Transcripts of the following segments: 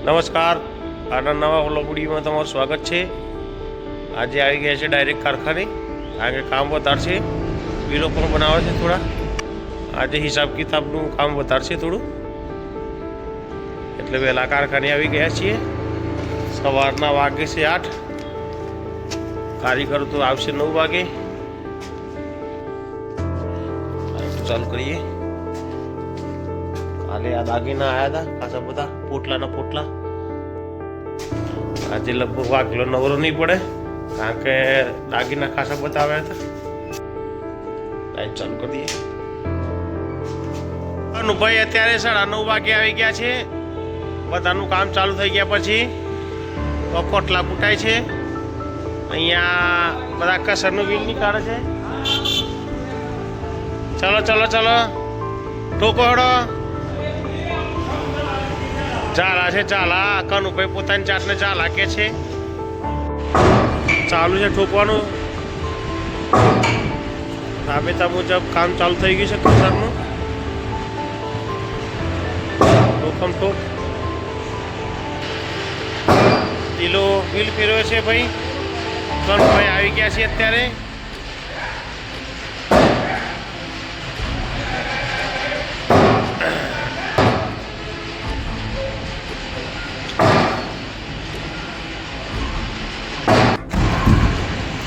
નમસ્કાર, આના નવા વ્લોગ વિડીયોમાં તમારું સ્વાગત છે। આજે આવી ગયા છે ડાયરેક્ટ કારખાને, કારણ કે કામ વધારે છે, બિલો પણ બનાવે છે થોડા। આજે હિસાબ કિતાબનું કામ વધારે છે થોડું, એટલે વહેલા કારખાને આવી ગયા છીએ। સવારના વાગે છે 8, કારીગરો તો આવશે 9 વાગે। ચાલુ કરીએ। કાલે આ દાગીના આવ્યા હતા ખાસા બધા, પોટલાના પોટલા। આજે લગભગ વાગેલો નવરો નહીં પડે, કારણ કે દાગીના ખાસા બધા આવ્યા હતા। લાઈટ ચાલુ કરી દઈએ। અનુભાઈ અત્યારે 9:30 વાગે આવી ગયા છે। બધાનું કામ ચાલુ થઈ ગયા પછી પોટલા કૂટાય છે। અહીંયા બધા કસરનું વીલ નીકાળે છે। ચલો ચલો ચલો, ઠોકો હડો। ચાલા છે ચાલા, કનુભાઈ પોતાની જાતને ચાલા કે છે। ચાલુ છે ઠોકવાનું, રાબેતા મુજબ કામ ચાલુ થઈ ગયું છે કસરનું। ઠોકમ ઠોક ઢીલો વ્હીલ ફેરવે છે ભાઈ। કનુભાઈ આવી ગયા છે અત્યારે।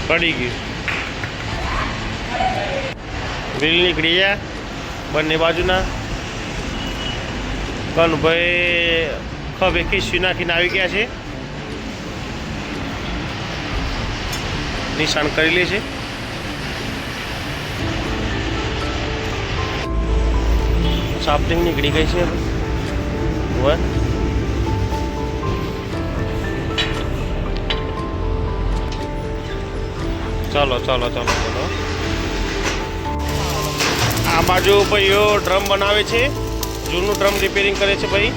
પડી ગયું, વ્હીલ નીકળી ગયા બંને બાજુના। કનુભાઈ ખભે ખીસ્યું નાખીને આવી ગયા છે, નિશાન કરી લે છે। શાફ્ટિંગ નીકળી ગઈ છે હવે। चलो चलो चलो चलो, आ बाजू भाईओ ड्रम बनावे छे, जूनू ड्रम रिपेरिंग करे छे भाई।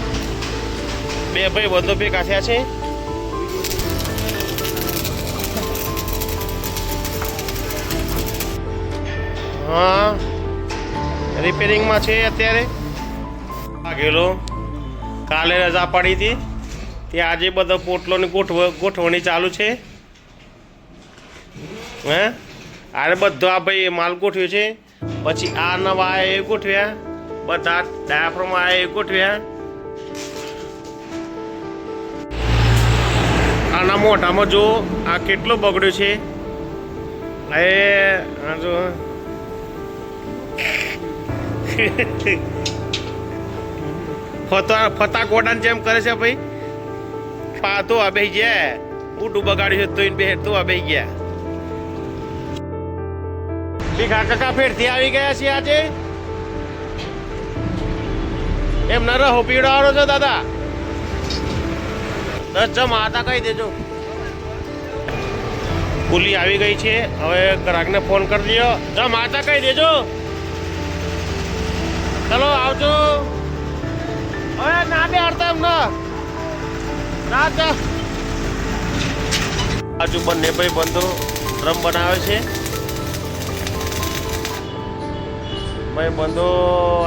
बे भाई बधो भेगा थया छे। हाँ, रिपेरिंग में छे अत्यारे। गेलो काले रजा पड़ी थी, त्यां आजे बधो पोटलोनी गोठवणी चालू छे। હે આરે બધો આ ભાઈ માલ ગોઠવ્યો છે। પછી આ નવા એ ગોઠવ્યા, બધા ડાયાફ્રામ આ એ ગોઠવ્યા। આના મોઢામાં જો આ કેટલો બગડ્યો છે। એ આ જો ફતા કોડાને જેમ કરે છે ભાઈ। પાતો આ બેહી ગયા, ઊંડું બગાડ્યું છે તો બે તો આ બેહી ગયા। ભીખા કાકા ફેરથી આવી ગયા છે આજે। એમના રહો પીવડાવવાનો છે દાદા। 10 જમા હતા કહી દેજો। પુલી આવી ગઈ છે, હવે ગ્રાહકને ફોન કરી દો, જમા હતા કહી દેજો। ચલો આવજો। હવે ના બે હડતા એમને ના જા। આજુ બંને ભાઈ બંધો ડ્રમ બનાવે છે ભાઈ બંધો।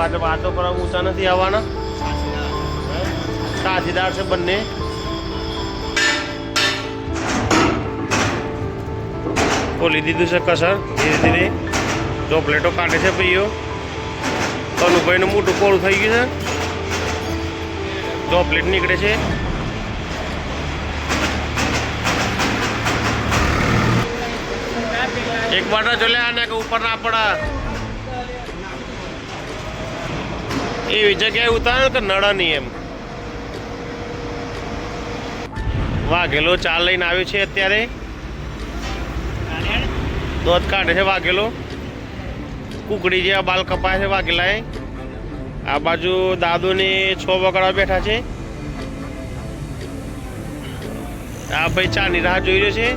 આજે વાતો કરવા ઊંચા નથી આવવાના, સાથીદાર છે બંને। ખોલી દીધું છે કસર ધીરે ધીરે। જો પ્લેટો કાઢે છે ભાઈઓ। કનુભાઈનું મોટું કોળું થઈ ગયું છે, જો પ્લેટ નીકળે છે। એક બાટા જો લે આને કે ઉપર ના પડા, એવી જગ્યાએ ઉતારે કે નળ નહીં એમ। વાઘેલો ચાલ લઈને આવ્યો છે અત્યારે, દોધ કાઢે છે વાઘેલો। કુકડી જેવા બાલ કપાય છે વાઘેલાએ। આ બાજુ દાદુની 6 વગાડવા બેઠા છે। આ ભાઈ ચાની રાહ જોઈ રહ્યો છે।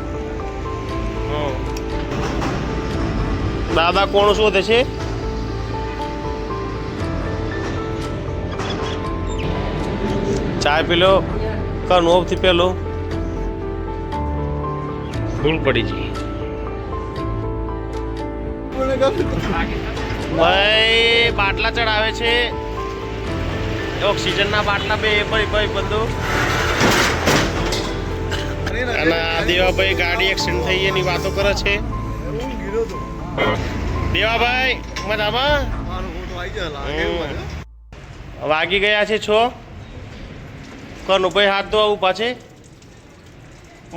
દાદા કોણ શોધે છે। चाय पी लो, कनु थी पेलो धूल पड़ी जी भाई। बाटला चढ़ावे छे, ऑक्सीजन ना बाटला पे भाई भाई बंधु અને આ દેવાભાઈ ગાડી એક્સિડન્ટ થઈ એની વાતો કરે છે. દેવાભાઈ મજામાં? વાગી ગયા છે છો કનુભાઈ હાથ ધોવા ઉભા છે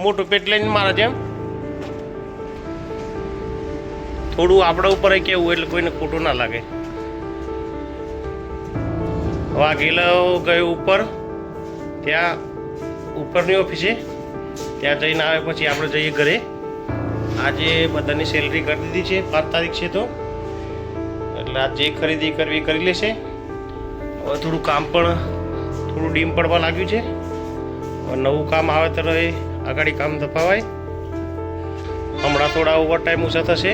મોટું પેટ લઈને મારા જેમ. થોડું આપણા ઉપર કેવું એટલે કોઈને ખોટું ના લાગે. વાઘેલો ગયો ઉપર, ત્યાં ઉપરની ઓફિસે, ત્યાં જઈને આવે પછી આપણે જઈએ ઘરે. આજે બધાની સેલરી કરી દીધી છે, 5 તારીખ છે તો એટલે આ જે ખરીદી કરવી કરી લેશે. હવે થોડું કામ પણ થોડું ડીમ પડવા લાગ્યું છે. હવે નવું કામ આવે તો આગળ કામ દફાવાય. હમણાં થોડા ઓવર ટાઈમ ઓછા થશે.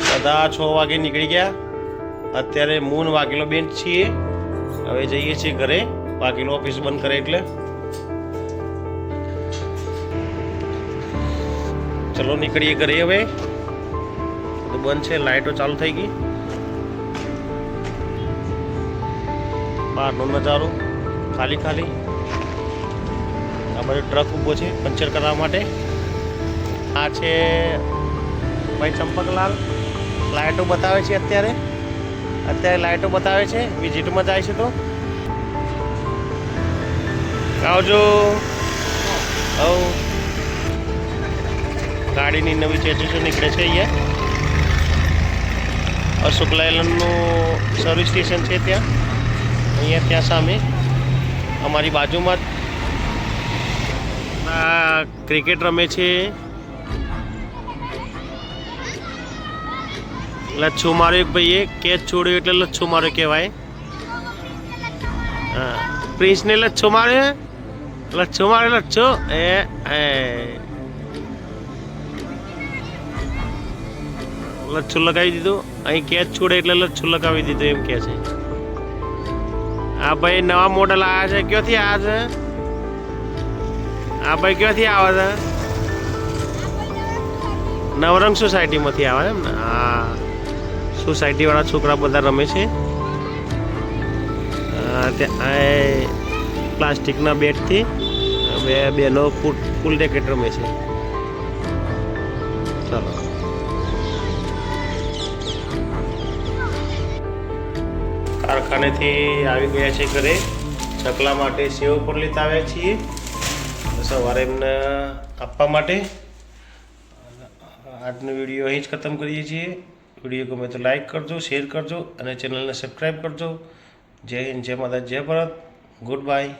બધા 6 વાગે નીકળી ગયા. અત્યારે મૂન વાઘેલો બેન છીએ. હવે જઈએ છીએ ઘરે, વાઘેલો ઓફિસ બંધ કરે એટલે. ચલો નીકળીએ ઘરે. હવે બધું બંધ છે, લાઇટો ચાલુ થઈ ગઈ. બહારનો નજારો ખાલી ખાલી. આ બધો ટ્રક ઊભો છે પંચર કરવા માટે. આ છે ભાઈ ચંપકલાલ, લાઇટો બતાવે છે. અત્યારે લાઇટો બતાવે છે. વિઝિટમાં જાય છે તો આવજો. ગાડીની નવી ચેચીસો નીકળે છે. અહીંયા અશોક લાયલનનું સર્વિસ સ્ટેશન છે ત્યાં. અહીંયા ત્યાં સામે અમારી બાજુમાં આ ક્રિકેટ રમે છે. લચ્છો માર્યો એક ભાઈએ, કેચ છોડ્યો એટલે લચ્છો માર્યો કહેવાય. હા, પ્રિન્સને લચ્છો માર્યો, લચ્છો માર્યો, લચ્છો. લચ્છો લગાવી દીધો. અહીં કેચ છોડે એટલે લચ્છો લગાવી દીધો એમ કે છે. આ ભાઈ નવા મોડલ આવ્યા છે. ક્યાંથી આવ્યા છે આ ભાઈ? ક્યાંથી આવે છે? નવરંગ સોસાયટીમાંથી આવે એમ ને? હા, સોસાયટીવાળા છોકરા બધા રમે છે. ત્યાં પ્લાસ્ટિકના બેટથી બે બેનો ફૂલ રેકેટ રમે છે. ચાલો કારખાનેથી આવી ગયા છે ઘરે. ચકલા માટે સેવ પર લેતા આવ્યા છીએ સવારે એમને આપવા માટે. આજનો વિડીયો અહીં જ ખતમ કરીએ છીએ. વિડીયો ગમે તો લાઈક કરજો, શેર કરજો અને ચેનલને સબસ્ક્રાઈબ કરજો. જય હિન્દ, જય માતા, જય ભારત. Good bye.